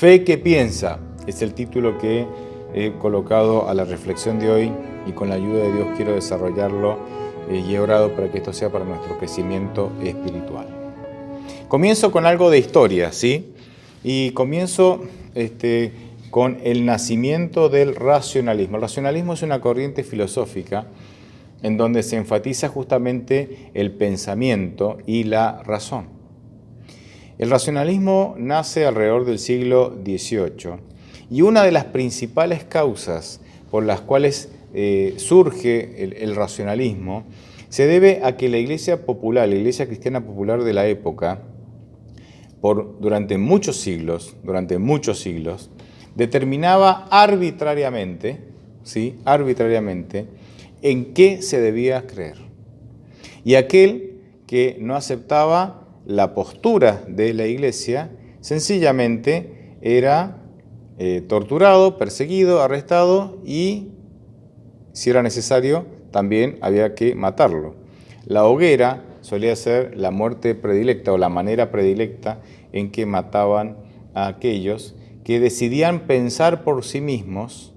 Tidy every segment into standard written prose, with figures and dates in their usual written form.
Fe que piensa es el título que he colocado a la reflexión de hoy y con la ayuda de Dios quiero desarrollarlo y he orado para que esto sea para nuestro crecimiento espiritual. Comienzo con algo de historia, ¿sí? Y comienzo con el nacimiento del racionalismo. El racionalismo es una corriente filosófica en donde se enfatiza justamente el pensamiento y la razón. El racionalismo nace alrededor del siglo XVIII y una de las principales causas por las cuales surge el racionalismo se debe a que la Iglesia popular, la Iglesia cristiana popular de la época, durante muchos siglos, determinaba arbitrariamente, ¿sí? Arbitrariamente, en qué se debía creer. Y aquel que no aceptaba la postura de la Iglesia, sencillamente era torturado, perseguido, arrestado y, si era necesario, también había que matarlo. La hoguera solía ser la muerte predilecta o la manera predilecta en que mataban a aquellos que decidían pensar por sí mismos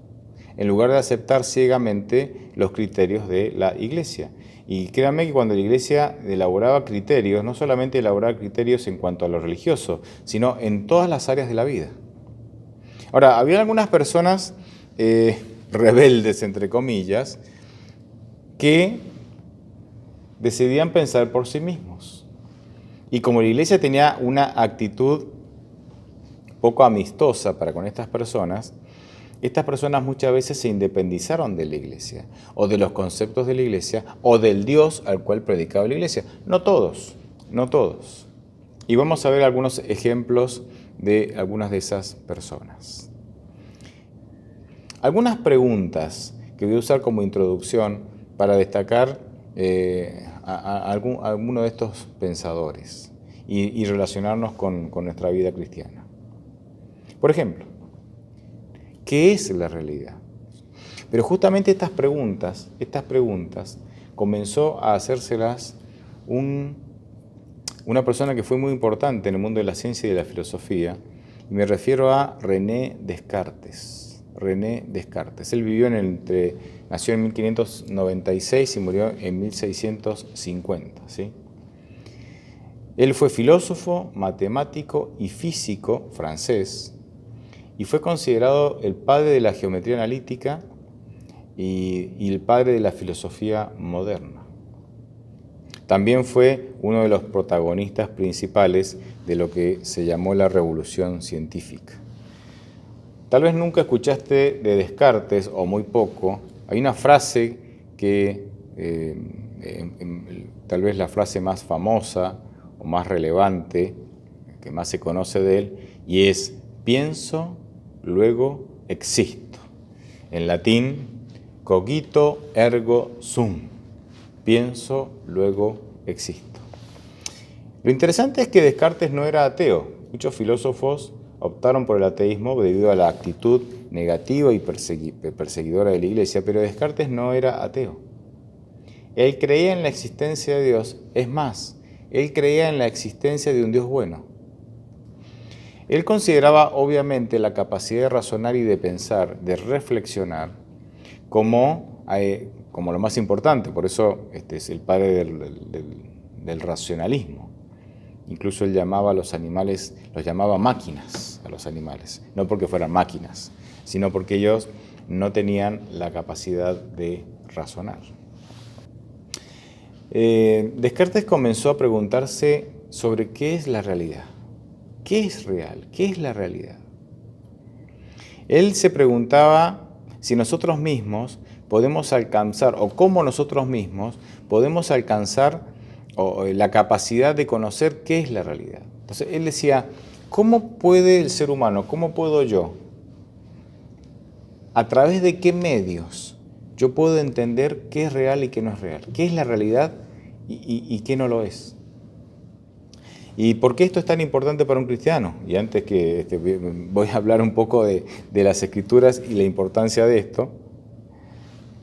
en lugar de aceptar ciegamente los criterios de la Iglesia. Y créanme que cuando la Iglesia elaboraba criterios, no solamente elaboraba criterios en cuanto a lo religioso, sino en todas las áreas de la vida. Ahora, había algunas personas rebeldes, entre comillas, que decidían pensar por sí mismos. Y como la Iglesia tenía una actitud poco amistosa para con estas personas muchas veces se independizaron de la Iglesia, o de los conceptos de la Iglesia, o del Dios al cual predicaba la Iglesia. No todos. Y vamos a ver algunos ejemplos de algunas de esas personas. Algunas preguntas que voy a usar como introducción para destacar a alguno de estos pensadores y relacionarnos con nuestra vida cristiana. Por ejemplo, ¿qué es la realidad? Pero justamente estas preguntas comenzó a hacérselas una persona que fue muy importante en el mundo de la ciencia y de la filosofía, y me refiero a René Descartes. Él nació en 1596 y murió en 1650, ¿sí? Él fue filósofo, matemático y físico francés, y fue considerado el padre de la geometría analítica y el padre de la filosofía moderna. También fue uno de los protagonistas principales de lo que se llamó la revolución científica. Tal vez nunca escuchaste de Descartes, o muy poco. Hay una frase que, tal vez la frase más famosa o más relevante, que más se conoce de él, y es: pienso, luego existo. En latín, cogito ergo sum. Pienso, luego existo. Lo interesante es que Descartes no era ateo. Muchos filósofos optaron por el ateísmo debido a la actitud negativa y perseguidora de la Iglesia, pero Descartes no era ateo. Él creía en la existencia de Dios. Es más, él creía en la existencia de un Dios bueno. Él consideraba obviamente la capacidad de razonar y de pensar, de reflexionar, como lo más importante. Por eso es el padre del racionalismo. Incluso él llamaba a los animales, los llamaba máquinas a los animales, no porque fueran máquinas, sino porque ellos no tenían la capacidad de razonar. Descartes comenzó a preguntarse sobre qué es la realidad. ¿Qué es real? ¿Qué es la realidad? Él se preguntaba si nosotros mismos podemos alcanzar, o cómo nosotros mismos podemos alcanzar la capacidad de conocer qué es la realidad. Entonces él decía, ¿cómo puede el ser humano, cómo puedo yo, a través de qué medios yo puedo entender qué es real y qué no es real? ¿Qué es la realidad y qué no lo es? ¿Y por qué esto es tan importante para un cristiano? Y antes que voy a hablar un poco de las Escrituras y la importancia de esto,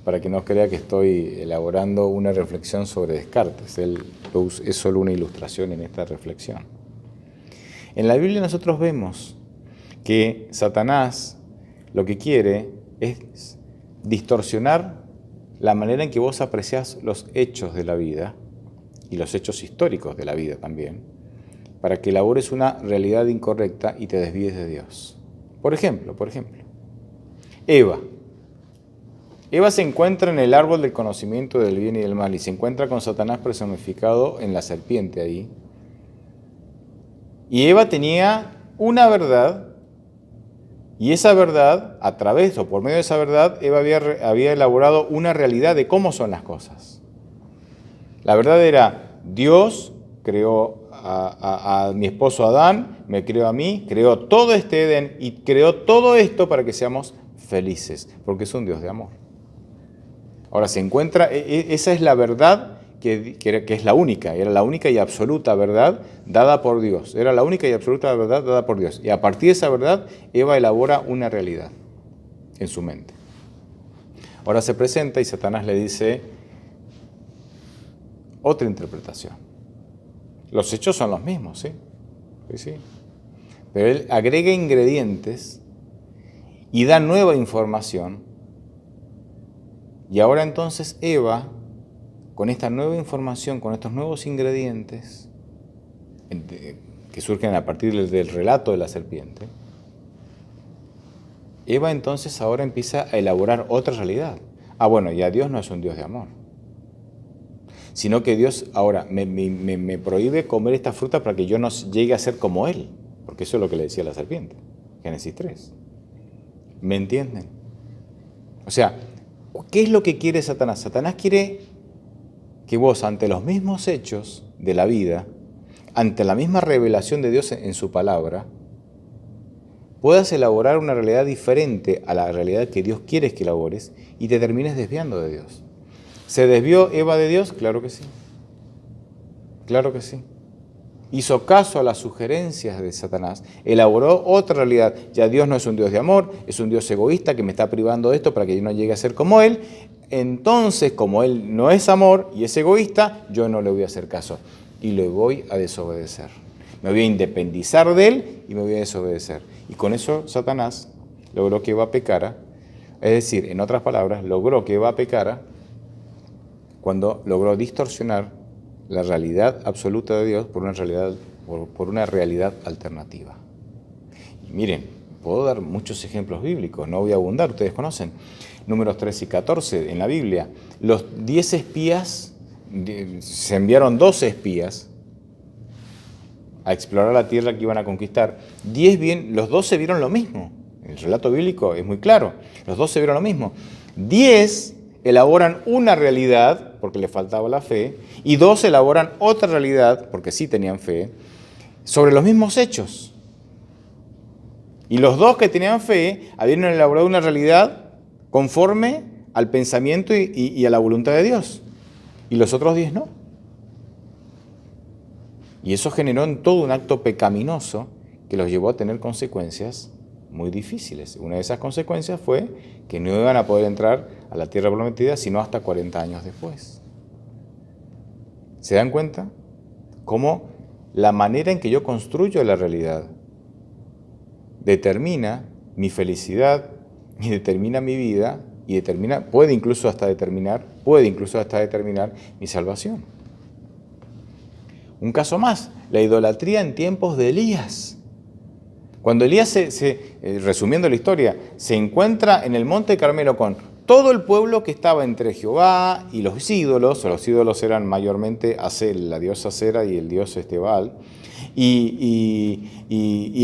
para que no crea que estoy elaborando una reflexión sobre Descartes. Es solo una ilustración en esta reflexión. En la Biblia nosotros vemos que Satanás lo que quiere es distorsionar la manera en que vos apreciás los hechos de la vida y los hechos históricos de la vida también, para que elabores una realidad incorrecta y te desvíes de Dios. Por ejemplo, Eva. Eva se encuentra en el árbol del conocimiento del bien y del mal y se encuentra con Satanás personificado en la serpiente ahí. Y Eva tenía una verdad, y esa verdad, a través o por medio de esa verdad, Eva había elaborado una realidad de cómo son las cosas. La verdad era, Dios creó a mi esposo Adán, me creó a mí, creó todo este Edén y creó todo esto para que seamos felices, porque es un Dios de amor. Ahora se encuentra, esa es la verdad que es la única, era la única y absoluta verdad dada por Dios. Era la única y absoluta verdad dada por Dios. Y a partir de esa verdad, Eva elabora una realidad en su mente. Ahora se presenta y Satanás le dice otra interpretación. Los hechos son los mismos, ¿sí? Sí. Pero él agrega ingredientes y da nueva información. Y ahora entonces Eva, con esta nueva información, con estos nuevos ingredientes que surgen a partir del relato de la serpiente, Eva entonces ahora empieza a elaborar otra realidad. Bueno, ya Dios no es un Dios de amor, sino que Dios ahora me prohíbe comer esta fruta para que yo no llegue a ser como Él, porque eso es lo que le decía la serpiente, Génesis 3. ¿Me entienden? O sea, ¿qué es lo que quiere Satanás? Satanás quiere que vos, ante los mismos hechos de la vida, ante la misma revelación de Dios en su palabra, puedas elaborar una realidad diferente a la realidad que Dios quiere que elabores y te termines desviando de Dios. ¿Se desvió Eva de Dios? Claro que sí. Claro que sí. Hizo caso a las sugerencias de Satanás, elaboró otra realidad. Ya Dios no es un Dios de amor, es un Dios egoísta que me está privando de esto para que yo no llegue a ser como Él. Entonces, como Él no es amor y es egoísta, yo no le voy a hacer caso y le voy a desobedecer. Me voy a independizar de Él y me voy a desobedecer. Y con eso Satanás logró que Eva pecara, es decir, en otras palabras, logró que Eva pecara cuando logró distorsionar la realidad absoluta de Dios por una realidad alternativa. Y miren, puedo dar muchos ejemplos bíblicos, no voy a abundar, ustedes conocen. Números 13 y 14 en la Biblia. Los 10 espías, se enviaron 12 espías a explorar la tierra que iban a conquistar. Los 12 vieron lo mismo. El relato bíblico es muy claro. Los 12 vieron lo mismo. 10 elaboran una realidad, porque les faltaba la fe, y 2 elaboran otra realidad, porque sí tenían fe, sobre los mismos hechos. Y los 2 que tenían fe habían elaborado una realidad conforme al pensamiento y a la voluntad de Dios. Y los otros 10 no. Y eso generó en todo un acto pecaminoso que los llevó a tener consecuencias muy difíciles. Una de esas consecuencias fue que no iban a poder entrar a la tierra prometida sino hasta 40 años después. ¿Se dan cuenta? Cómo la manera en que yo construyo la realidad determina mi felicidad y determina mi vida y puede incluso hasta determinar mi salvación. Un caso más, la idolatría en tiempos de Elías. Cuando Elías, resumiendo la historia, se encuentra en el monte Carmelo con todo el pueblo que estaba entre Jehová y los ídolos eran mayormente la diosa Acera y el dios Baal, y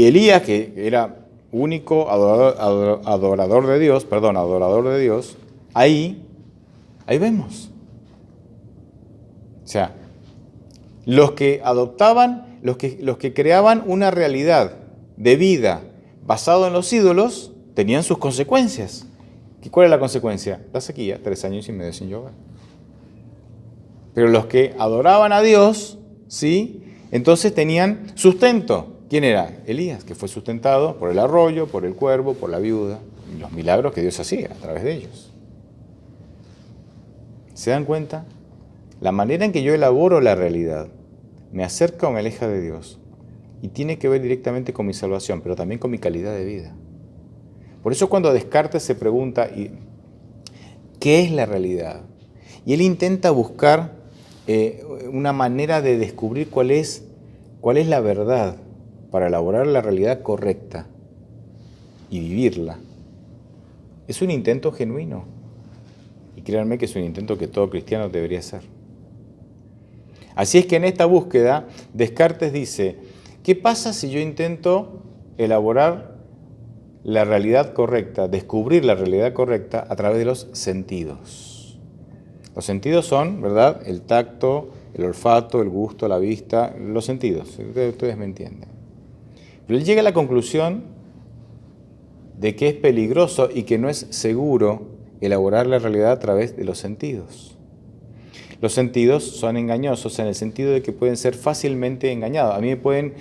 Elías, que era único adorador de Dios, ahí vemos. O sea, los que adoptaban, los que creaban una realidad de vida basado en los ídolos, tenían sus consecuencias. ¿Cuál es la consecuencia? La sequía, 3 años y medio sin llover. Pero los que adoraban a Dios, ¿sí?, entonces tenían sustento. ¿Quién era? Elías, que fue sustentado por el arroyo, por el cuervo, por la viuda, y los milagros que Dios hacía a través de ellos. ¿Se dan cuenta? La manera en que yo elaboro la realidad me acerca o me aleja de Dios. y tiene que ver directamente con mi salvación, pero también con mi calidad de vida. Por eso cuando Descartes se pregunta, ¿qué es la realidad? Y él intenta buscar una manera de descubrir cuál es la verdad para elaborar la realidad correcta y vivirla. Es un intento genuino. Y créanme que es un intento que todo cristiano debería hacer. Así es que en esta búsqueda, Descartes dice, ¿qué pasa si yo intento elaborar la realidad correcta, descubrir la realidad correcta a través de los sentidos? Los sentidos son, ¿verdad?, el tacto, el olfato, el gusto, la vista, los sentidos. Ustedes me entienden. Pero él llega a la conclusión de que es peligroso y que no es seguro elaborar la realidad a través de los sentidos. Los sentidos son engañosos en el sentido de que pueden ser fácilmente engañados. A mí pueden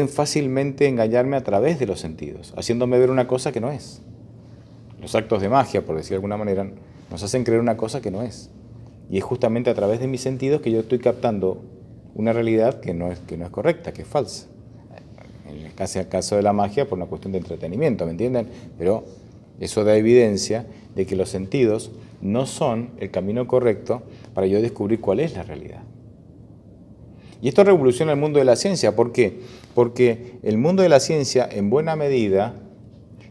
fácilmente engañarme a través de los sentidos, haciéndome ver una cosa que no es. Los actos de magia, por decir de alguna manera, nos hacen creer una cosa que no es. Y es justamente a través de mis sentidos que yo estoy captando una realidad que no es correcta, que es falsa. En el caso de la magia, por una cuestión de entretenimiento, ¿me entienden? Pero eso da evidencia de que los sentidos no son el camino correcto para yo descubrir cuál es la realidad. Y esto revoluciona el mundo de la ciencia. ¿Por qué? Porque el mundo de la ciencia, en buena medida,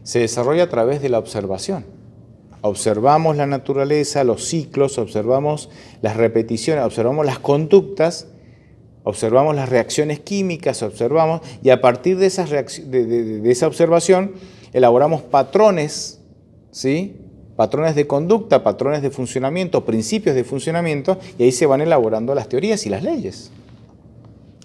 se desarrolla a través de la observación. Observamos la naturaleza, los ciclos, observamos las repeticiones, observamos las conductas, observamos las reacciones químicas, y a partir de esa observación elaboramos patrones, ¿sí?, patrones de conducta, patrones de funcionamiento, principios de funcionamiento, y ahí se van elaborando las teorías y las leyes.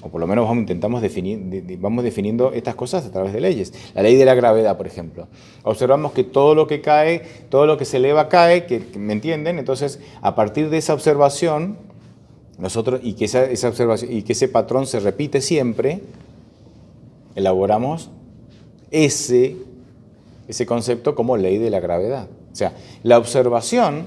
O por lo menos vamos definiendo estas cosas a través de leyes. La ley de la gravedad, por ejemplo. Observamos que todo lo que cae, todo lo que se eleva cae, ¿me entienden? Entonces, a partir de esa observación, y que ese patrón se repite siempre, elaboramos ese concepto como ley de la gravedad. O sea, la observación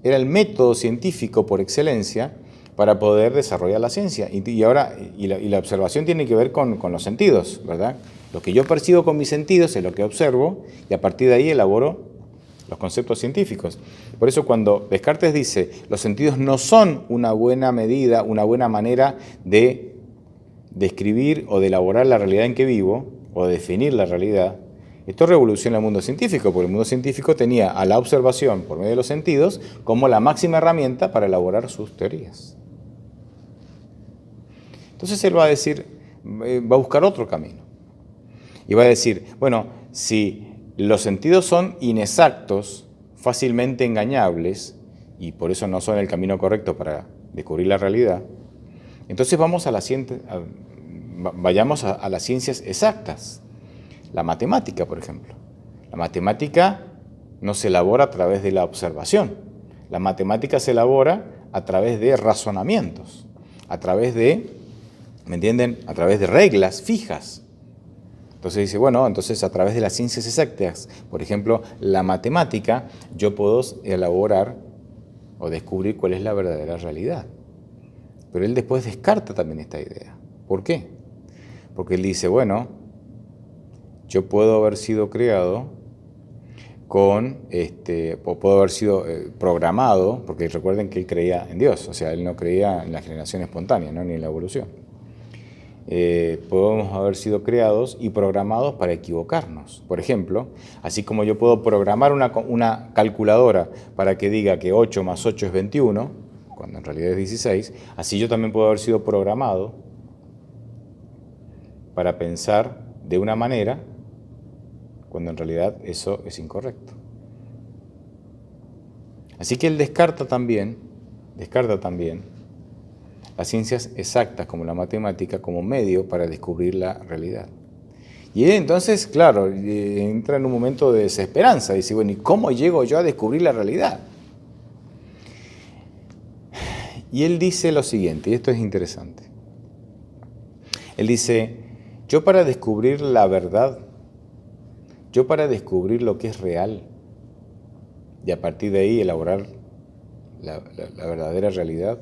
era el método científico por excelencia para poder desarrollar la ciencia. Y la observación tiene que ver con los sentidos, ¿verdad? Lo que yo percibo con mis sentidos es lo que observo y a partir de ahí elaboro los conceptos científicos. Por eso cuando Descartes dice los sentidos no son una buena medida, una buena manera de describir o de elaborar la realidad en que vivo o de definir la realidad, esto revoluciona el mundo científico, porque el mundo científico tenía a la observación por medio de los sentidos como la máxima herramienta para elaborar sus teorías. Entonces él va a buscar otro camino. Y va a decir, bueno, si los sentidos son inexactos, fácilmente engañables, y por eso no son el camino correcto para descubrir la realidad, entonces vayamos a las ciencias exactas. La matemática, por ejemplo. La matemática no se elabora a través de la observación. La matemática se elabora a través de razonamientos, a través de, ¿me entienden?, a través de reglas fijas. Entonces dice, bueno, entonces a través de las ciencias exactas, por ejemplo, la matemática, yo puedo elaborar o descubrir cuál es la verdadera realidad. Pero él después descarta también esta idea. ¿Por qué? Porque él dice, bueno, yo puedo haber sido creado o puedo haber sido programado, porque recuerden que él creía en Dios, o sea, él no creía en la generación espontánea, ¿no?, ni en la evolución. Podemos haber sido creados y programados para equivocarnos. Por ejemplo, así como yo puedo programar una calculadora para que diga que 8 más 8 es 21, cuando en realidad es 16, así yo también puedo haber sido programado para pensar de una manera cuando en realidad eso es incorrecto. Así que él descarta también las ciencias exactas como la matemática como medio para descubrir la realidad. Y él entonces, claro, entra en un momento de desesperanza, dice, bueno, ¿y cómo llego yo a descubrir la realidad? Y él dice lo siguiente, y esto es interesante. Él dice, yo para descubrir la verdad, yo para descubrir lo que es real y a partir de ahí elaborar la verdadera realidad,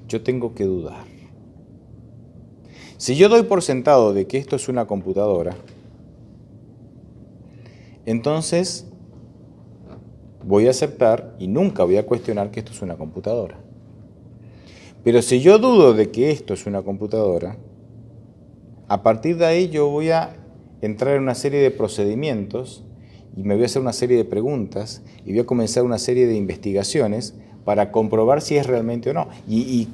yo tengo que dudar. Si yo doy por sentado de que esto es una computadora, entonces voy a aceptar y nunca voy a cuestionar que esto es una computadora. Pero si yo dudo de que esto es una computadora, a partir de ahí yo voy a entrar en una serie de procedimientos y me voy a hacer una serie de preguntas y voy a comenzar una serie de investigaciones para comprobar si es realmente o no. Y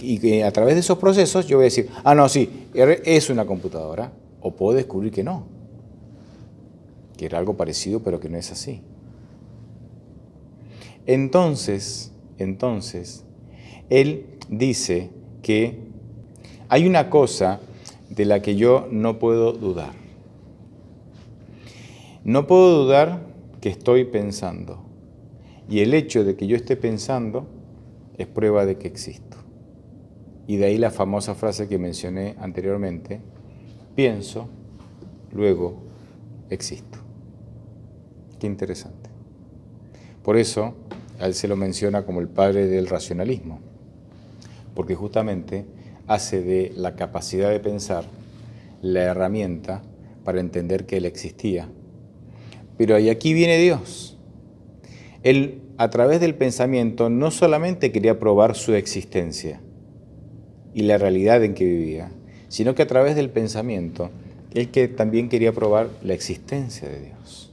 a través de esos procesos yo voy a decir, no, sí, es una computadora. O puedo descubrir que no, que era algo parecido pero que no es así. Entonces, él dice que hay una cosa de la que yo no puedo dudar. No puedo dudar que estoy pensando. Y el hecho de que yo esté pensando es prueba de que existo. Y de ahí la famosa frase que mencioné anteriormente, pienso, luego existo. Qué interesante. Por eso, a él se lo menciona como el padre del racionalismo, porque justamente hace de la capacidad de pensar la herramienta para entender que él existía. Pero y aquí viene Dios. Él, a través del pensamiento, no solamente quería probar su existencia y la realidad en que vivía, sino que a través del pensamiento, él también quería probar la existencia de Dios.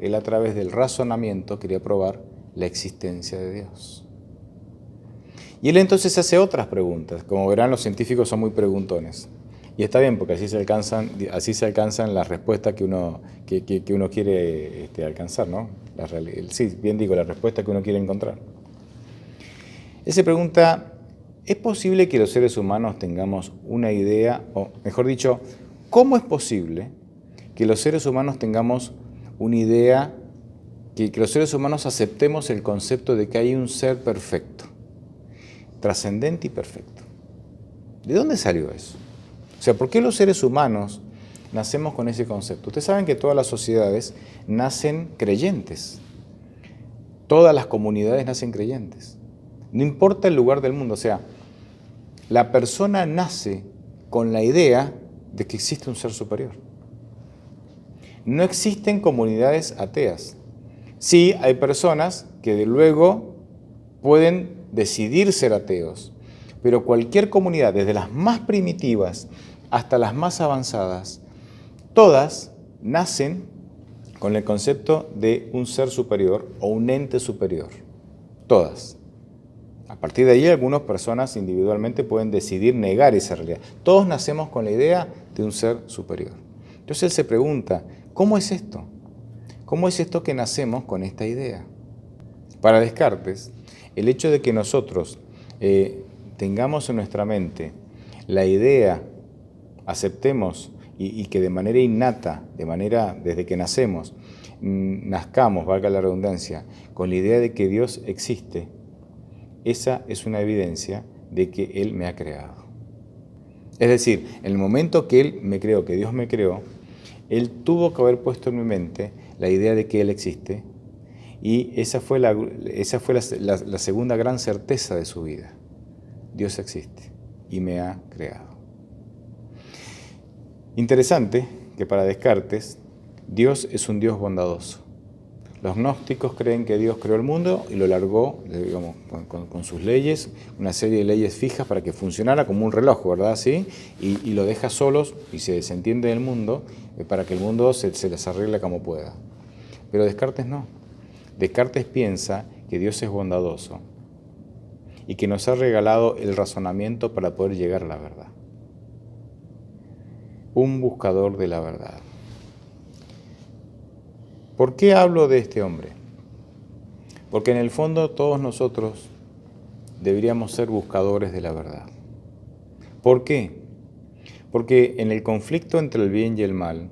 Él a través del razonamiento quería probar la existencia de Dios. Y él entonces hace otras preguntas. Como verán, los científicos son muy preguntones. Y está bien, porque así se alcanzan las respuestas que uno quiere alcanzar, ¿no? Sí, bien digo, la respuesta que uno quiere encontrar. Él se pregunta, ¿es posible que los seres humanos tengamos una idea, o mejor dicho, cómo es posible que los seres humanos tengamos una idea, que los seres humanos aceptemos el concepto de que hay un ser perfecto, trascendente y perfecto? ¿De dónde salió eso? O sea, ¿por qué los seres humanos nacemos con ese concepto? Ustedes saben que todas las sociedades nacen creyentes. Todas las comunidades nacen creyentes. No importa el lugar del mundo. O sea, la persona nace con la idea de que existe un ser superior. No existen comunidades ateas. Sí, hay personas que luego pueden decidir ser ateos. Pero cualquier comunidad, desde las más primitivas hasta las más avanzadas, todas nacen con el concepto de un ser superior o un ente superior. Todas. A partir de ahí, algunas personas individualmente pueden decidir negar esa realidad. Todos nacemos con la idea de un ser superior. Entonces él se pregunta, ¿cómo es esto? ¿Cómo es esto que nacemos con esta idea? Para Descartes, el hecho de que nosotros tengamos en nuestra mente la idea, aceptemos y que de manera innata, desde que nacemos, nazcamos, valga la redundancia, con la idea de que Dios existe, esa es una evidencia de que Él me ha creado. Es decir, en el momento que Él me creó, que Dios me creó, Él tuvo que haber puesto en mi mente la idea de que Él existe, y esa fue la segunda gran certeza de su vida. Dios existe y me ha creado. Interesante que para Descartes, Dios es un Dios bondadoso. Los gnósticos creen que Dios creó el mundo y lo largó, digamos, con sus leyes, una serie de leyes fijas para que funcionara como un reloj, ¿verdad? ¿Sí? Y lo deja solos y se desentiende del mundo para que el mundo se les arregle como pueda. Pero Descartes no. Descartes piensa que Dios es bondadoso y que nos ha regalado el razonamiento para poder llegar a la verdad. Un buscador de la verdad. ¿Por qué hablo de este hombre? Porque en el fondo todos nosotros deberíamos ser buscadores de la verdad. ¿Por qué? Porque en el conflicto entre el bien y el mal,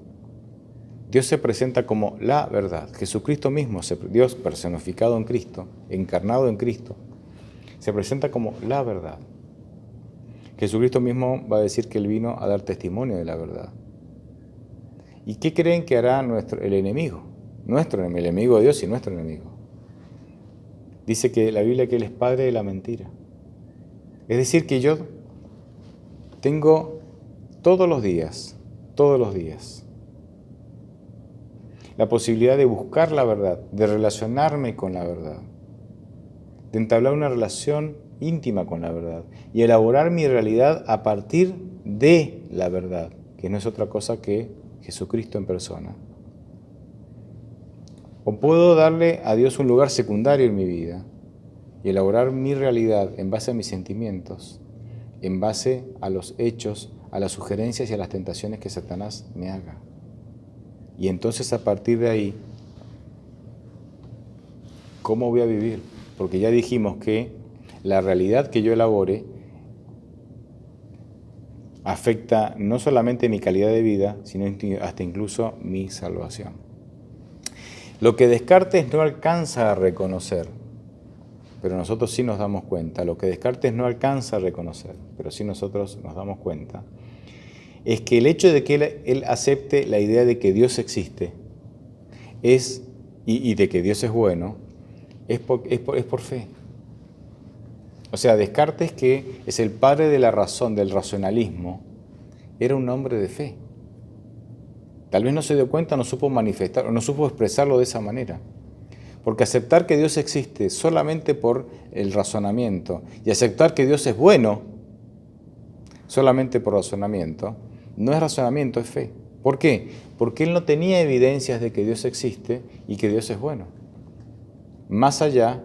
Dios se presenta como la verdad. Jesucristo mismo, Dios personificado en Cristo, encarnado en Cristo, se presenta como la verdad. Jesucristo mismo va a decir que Él vino a dar testimonio de la verdad. ¿Y qué creen que hará el enemigo? El enemigo de Dios y nuestro enemigo. Dice que la Biblia que Él es padre de la mentira. Es decir, que yo tengo todos los días, todos los días. La posibilidad de buscar la verdad, de relacionarme con la verdad, de entablar una relación íntima con la verdad y elaborar mi realidad a partir de la verdad, que no es otra cosa que Jesucristo en persona. O puedo darle a Dios un lugar secundario en mi vida y elaborar mi realidad en base a mis sentimientos, en base a los hechos, a las sugerencias y a las tentaciones que Satanás me haga. Y entonces a partir de ahí, ¿cómo voy a vivir? Porque ya dijimos que la realidad que yo elabore afecta no solamente mi calidad de vida, sino hasta incluso mi salvación. Lo que Descartes no alcanza a reconocer, pero nosotros sí nos damos cuenta, lo que Descartes no alcanza a reconocer, pero sí nosotros nos damos cuenta, es que el hecho de que él acepte la idea de que Dios existe y de que Dios es bueno, es por fe. O sea, Descartes, que es el padre de la razón, del racionalismo, era un hombre de fe. Tal vez no se dio cuenta, no supo manifestar, o no supo expresarlo de esa manera. Porque aceptar que Dios existe solamente por el razonamiento y aceptar que Dios es bueno solamente por razonamiento, no es razonamiento, es fe. ¿Por qué? Porque él no tenía evidencias de que Dios existe y que Dios es bueno, más allá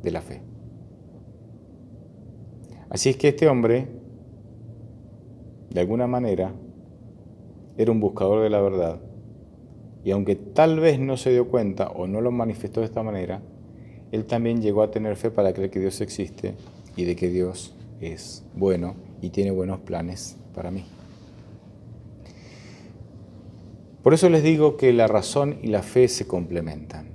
de la fe. Así es que este hombre, de alguna manera, era un buscador de la verdad. Y aunque tal vez no se dio cuenta o no lo manifestó de esta manera, él también llegó a tener fe para creer que Dios existe y de que Dios es bueno y tiene buenos planes para mí. Por eso les digo que la razón y la fe se complementan.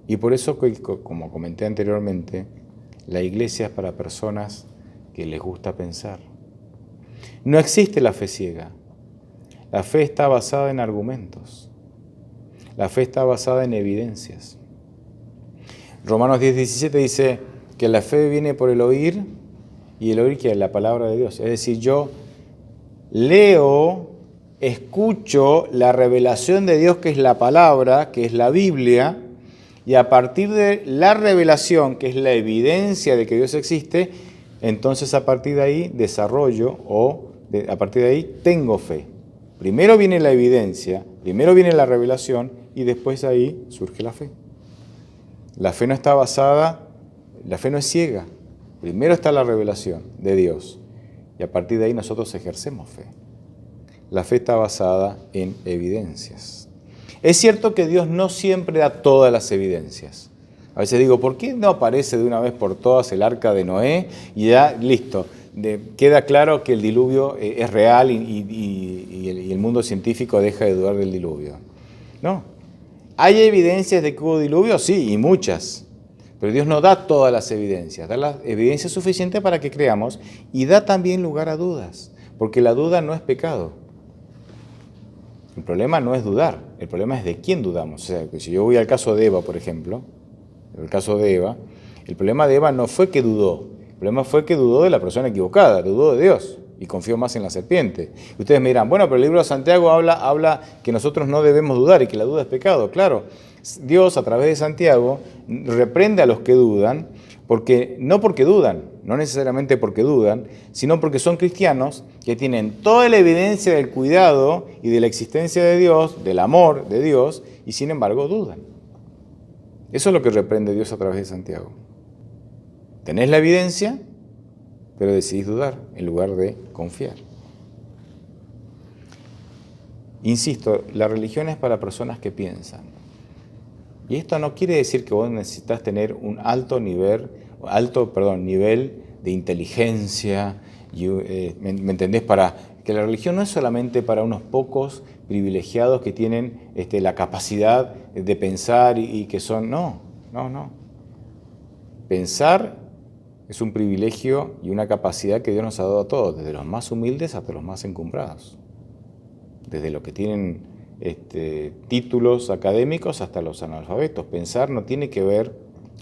Y por eso, como comenté anteriormente, la iglesia es para personas que les gusta pensar. No existe la fe ciega. La fe está basada en argumentos. La fe está basada en evidencias. Romanos 10:17 dice que la fe viene por el oír y el oír que es la palabra de Dios. Es decir, yo leo, escucho la revelación de Dios, que es la palabra, que es la Biblia, y a partir de la revelación, que es la evidencia de que Dios existe, entonces a partir de ahí desarrollo a partir de ahí tengo fe. Primero viene la evidencia, primero viene la revelación y después de ahí surge la fe. La fe no está basada, la fe no es ciega. Primero está la revelación de Dios y a partir de ahí nosotros ejercemos fe. La fe está basada en evidencias. Es cierto que Dios no siempre da todas las evidencias. A veces digo, ¿por qué no aparece de una vez por todas el arca de Noé y ya listo? Queda claro que el diluvio es real y el mundo científico deja de dudar del diluvio. No. ¿Hay evidencias de que hubo diluvio? Sí, y muchas. Pero Dios no da todas las evidencias. Da la evidencia suficiente para que creamos y da también lugar a dudas. Porque la duda no es pecado. El problema no es dudar. El problema es de quién dudamos. O sea, que si yo voy al caso de Eva, por ejemplo, el problema de Eva no fue que dudó. El problema fue que dudó de la persona equivocada, dudó de Dios y confió más en la serpiente. Y ustedes me dirán, bueno, pero el libro de Santiago habla que nosotros no debemos dudar y que la duda es pecado. Claro, Dios a través de Santiago reprende a los que dudan, no porque dudan, no necesariamente porque dudan, sino porque son cristianos que tienen toda la evidencia del cuidado y de la existencia de Dios, del amor de Dios, y sin embargo dudan. Eso es lo que reprende Dios a través de Santiago. Tenés la evidencia, pero decidís dudar en lugar de confiar. Insisto, la religión es para personas que piensan. Y esto no quiere decir que vos necesitas tener un alto nivel de inteligencia. ¿Me entendés? Para que la religión no es solamente para unos pocos privilegiados que tienen la capacidad de pensar y que son... No. Pensar es un privilegio y una capacidad que Dios nos ha dado a todos, desde los más humildes hasta los más encumbrados. Desde los que tienen títulos académicos hasta los analfabetos. Pensar no tiene que ver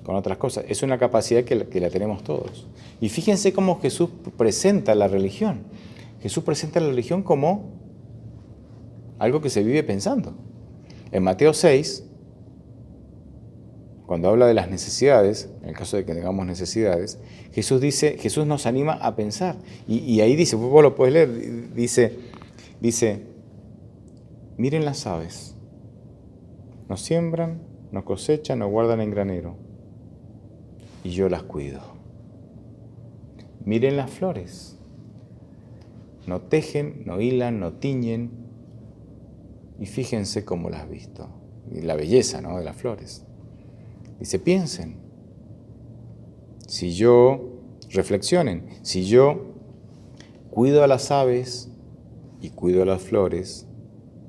con otras cosas. Es una capacidad que la tenemos todos. Y fíjense cómo Jesús presenta la religión. Jesús presenta la religión como algo que se vive pensando. En Mateo 6, cuando habla de las necesidades, en el caso de que tengamos necesidades, Jesús nos anima a pensar. Y ahí dice, vos lo puedes leer, dice, miren las aves, no siembran, no cosechan, no guardan en granero, y yo las cuido. Miren las flores, no tejen, no hilan, no tiñen, y fíjense cómo las visto. Y la belleza, ¿no?, de las flores. Dice, piensen, reflexionen, si yo cuido a las aves y cuido a las flores,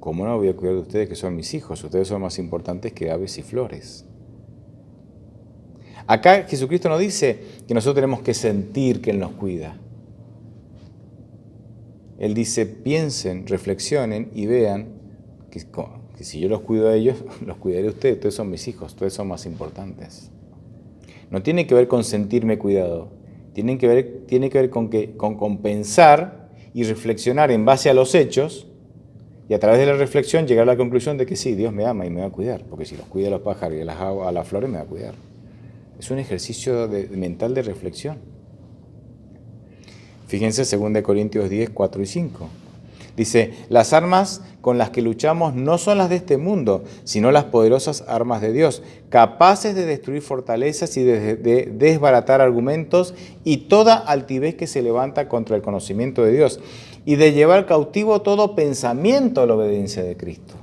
¿cómo no voy a cuidar de ustedes que son mis hijos? Ustedes son más importantes que aves y flores. Acá Jesucristo nos dice que nosotros tenemos que sentir que Él nos cuida. Él dice, piensen, reflexionen y vean que si yo los cuido a ellos, los cuidaré a ustedes son mis hijos, ustedes son más importantes. No tiene que ver con sentirme cuidado, tiene que ver con pensar y reflexionar en base a los hechos, y a través de la reflexión llegar a la conclusión de que sí, Dios me ama y me va a cuidar, porque si los cuida a los pájaros y a las flores me va a cuidar. Es un ejercicio mental de reflexión. Fíjense 2 Corintios 10, 4 y 5. Dice, las armas con las que luchamos no son las de este mundo, sino las poderosas armas de Dios, capaces de destruir fortalezas y de desbaratar argumentos y toda altivez que se levanta contra el conocimiento de Dios, y de llevar cautivo todo pensamiento a la obediencia de Cristo.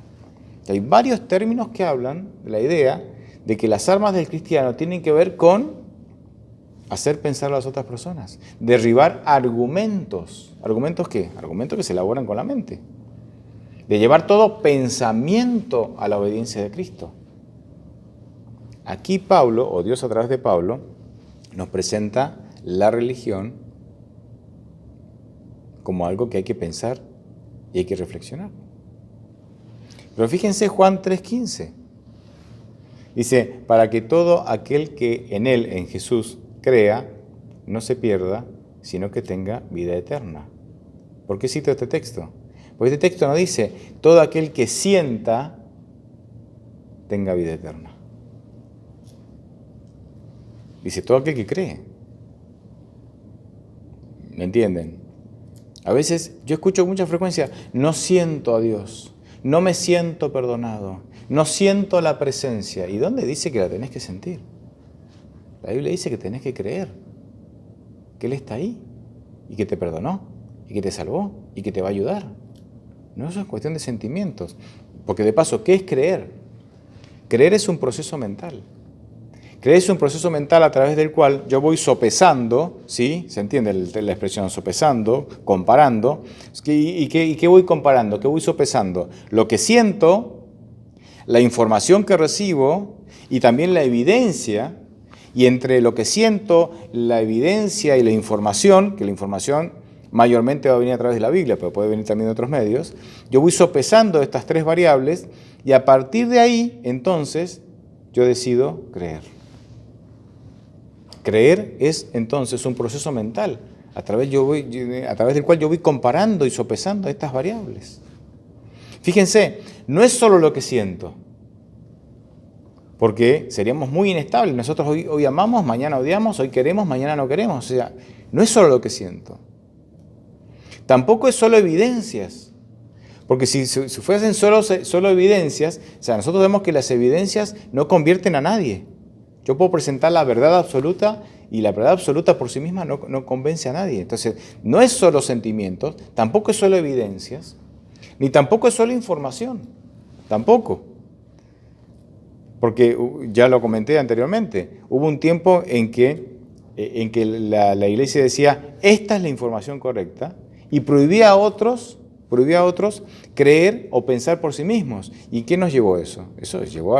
Hay varios términos que hablan de la idea de que las armas del cristiano tienen que ver con hacer pensar a las otras personas, derribar argumentos. ¿Argumentos qué? Argumentos que se elaboran con la mente. De llevar todo pensamiento a la obediencia de Cristo. Aquí Pablo, o Dios a través de Pablo, nos presenta la religión como algo que hay que pensar y hay que reflexionar. Pero fíjense Juan 3:15. Dice, para que todo aquel que en Él, en Jesús, crea, no se pierda, sino que tenga vida eterna. ¿Por qué cito este texto? Porque este texto no dice, todo aquel que sienta, tenga vida eterna. Dice, todo aquel que cree. ¿Me entienden? A veces yo escucho con mucha frecuencia, no siento a Dios, no me siento perdonado, no siento la presencia. ¿Y dónde dice que la tenés que sentir? La Biblia dice que tenés que creer, que Él está ahí, y que te perdonó, y que te salvó, y que te va a ayudar. No es cuestión de sentimientos. Porque de paso, ¿qué es creer? Creer es un proceso mental. Creer es un proceso mental a través del cual yo voy sopesando, ¿sí? ¿Se entiende la expresión sopesando, comparando? ¿Y qué voy comparando? ¿Qué voy sopesando? Lo que siento, la información que recibo y también la evidencia. Y entre lo que siento, la evidencia y la información, que la información mayormente va a venir a través de la Biblia, pero puede venir también de otros medios, yo voy sopesando estas tres variables y a partir de ahí, entonces, yo decido creer. Creer es entonces un proceso mental a través del cual yo voy comparando y sopesando estas variables. Fíjense, no es solo lo que siento, porque seríamos muy inestables. Nosotros hoy amamos, mañana odiamos, hoy queremos, mañana no queremos. O sea, no es solo lo que siento. Tampoco es solo evidencias. Porque si fuesen solo evidencias, o sea, nosotros vemos que las evidencias no convierten a nadie. Yo puedo presentar la verdad absoluta y la verdad absoluta por sí misma no convence a nadie. Entonces, no es solo sentimientos, tampoco es solo evidencias, ni tampoco es solo información. Tampoco. Porque ya lo comenté anteriormente, hubo un tiempo en que la iglesia decía, esta es la información correcta, y prohibía a otros creer o pensar por sí mismos. ¿Y qué nos llevó eso? Eso llevó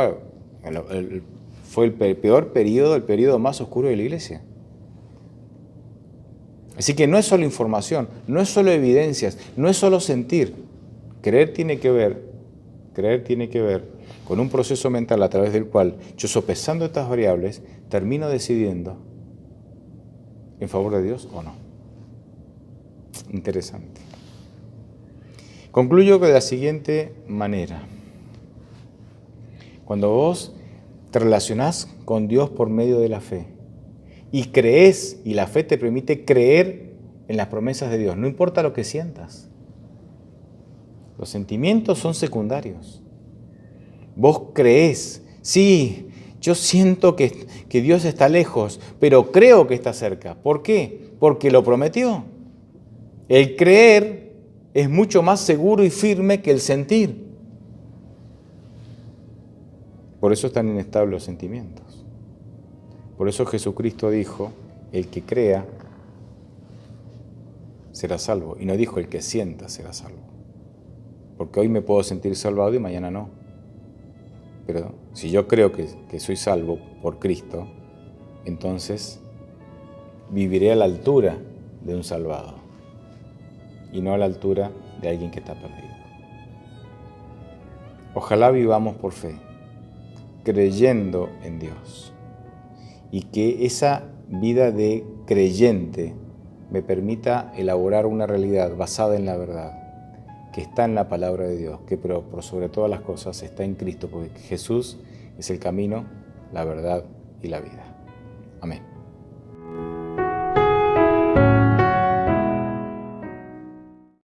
fue el peor periodo, el periodo más oscuro de la iglesia. Así que no es solo información, no es solo evidencias, no es solo sentir. Creer tiene que ver con un proceso mental a través del cual yo, sopesando estas variables, termino decidiendo en favor de Dios o no. Interesante. Concluyo de la siguiente manera. Cuando vos te relacionás con Dios por medio de la fe y crees, y la fe te permite creer en las promesas de Dios, no importa lo que sientas. Los sentimientos son secundarios. Vos creés, sí, yo siento que Dios está lejos, pero creo que está cerca. ¿Por qué? Porque lo prometió. El creer es mucho más seguro y firme que el sentir. Por eso están inestables los sentimientos. Por eso Jesucristo dijo, el que crea será salvo. Y no dijo el que sienta será salvo. Porque hoy me puedo sentir salvado y mañana no. Pero si yo creo que soy salvo por Cristo, entonces viviré a la altura de un salvado y no a la altura de alguien que está perdido. Ojalá vivamos por fe, creyendo en Dios, y que esa vida de creyente me permita elaborar una realidad basada en la verdad, que está en la palabra de Dios, que pero por sobre todas las cosas está en Cristo, porque Jesús es el camino, la verdad y la vida. Amén.